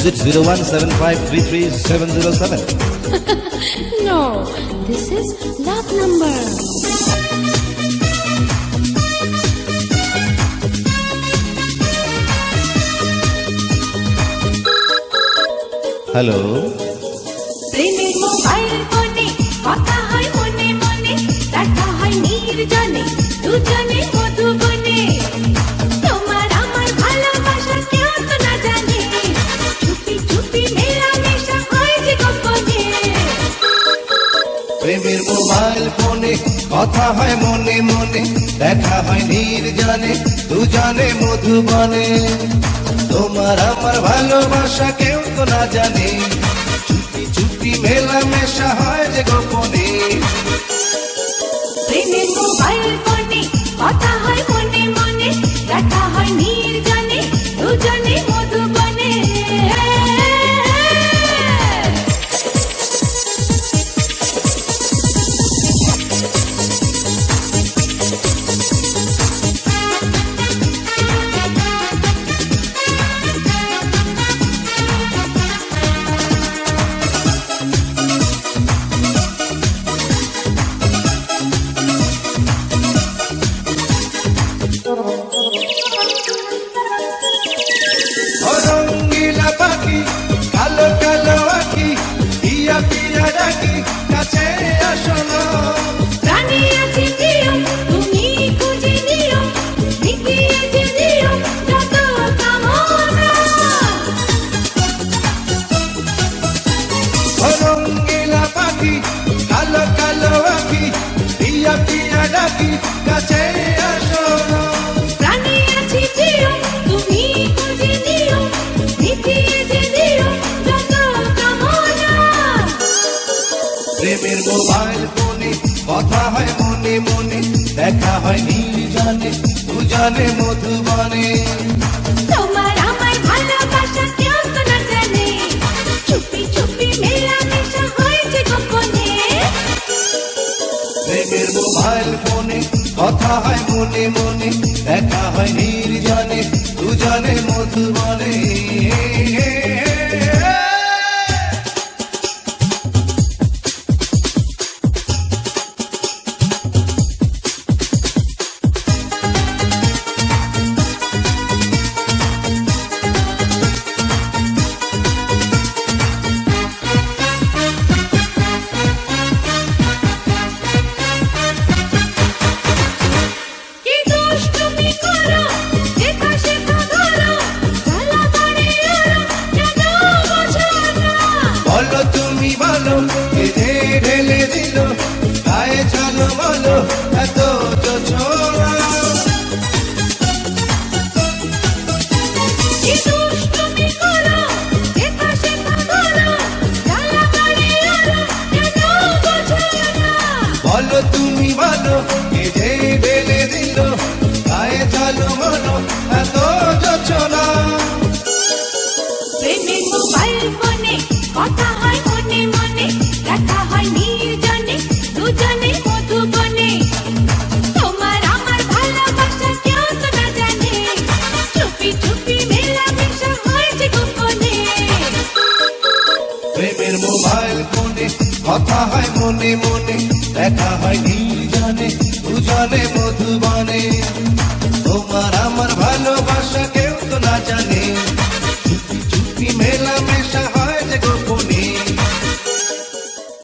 it 0175333707? No, this is love number. Hello. প্রেমের mobile ফোনে কথা হয় মনে মনে, দেখা হয় নির্জনে দুজনে মধুবনে। তোমার আমার ভালোবাসা কেউ তো না জানে, চুপি চুপি মেলামেশা হয় যে গোপনে। প্রেমের মোবাইল ফোনে কথা হয় মনে মনে, দেখা হয় নির্জনে দুজনে মধুবনে। তোমার আমার ভালোবাসা কেউ তো না জানে, চুপি চুপি মেলামেশা হয় যে গোপনে। প্রেমের মোবাইল ফোনে কথা হয় মনে মনে, দেখা হয় নির্জনে দুজনে মধুবনে। রঙ্গিলা পাখি কালো কালো আঁখি, পিয়া পিয়া ডাকি কাছে আসো না। প্রাণী আছে প্রিয় তুমি খুঁজে নিও, মিটিয়ে যে দিও যত কামনা। রঙ্গিলা পাখি কালো কালো আঁখি, পিয়া পিয়া ডাকি কাছে আসো না। প্রাণী আছে প্রিয় তুমি খুঁজে নিও, মিটিয়ে যে দিও যত কামনা। প্রেমের মোবাইল ফোনে কথা হয় মনে মনে, দেখা হয় নির্জনে দুজনে মধুবনে। তোমার আমার ভালোবাসা কেউ তো না জানে, চুপি চুপি মেলামেশা হয় যে গোপনে। প্রেমের মোবাইল ফোনে কথা হয় মনে মনে, দেখা হয় নির্জনে দুজনে মধুবনে। কি দোষ তুমি করো, দেখা শেখা ধরো, জ্বালা বাড়ি আরো কেন বোঝো না। বলো তুমি বলো এতে ঢেলে দিল, গায়ে চলো বলো এত ছোড়া। কি দোষ তুমি করো, দেখা শেখা ধরো, জ্বালা বাড়ি আরো কেন বোঝো না। বলো তুমি বলো এতে ঢেলে দিল, গায়ে চলো বলো এত ছোড়া। প্রেমের মোবাইল ফোনে কথা হয় মনে মনে, দেখা হয় নির্জনে দুজনে মধুবনে। তোমার আমার ভালোবাসা কেউ তো না জানে, চুপি চুপি মেলামেশা হয় যে গোপনে। প্রেমের মোবাইল ফোনে কথা হয় মনে মনে, দেখা হয় নির্জনে দুজনে মধুবনে। তোমার আমার ভালোবাসা কেউ তো না জানে, চুপি চুপি মেলামেশা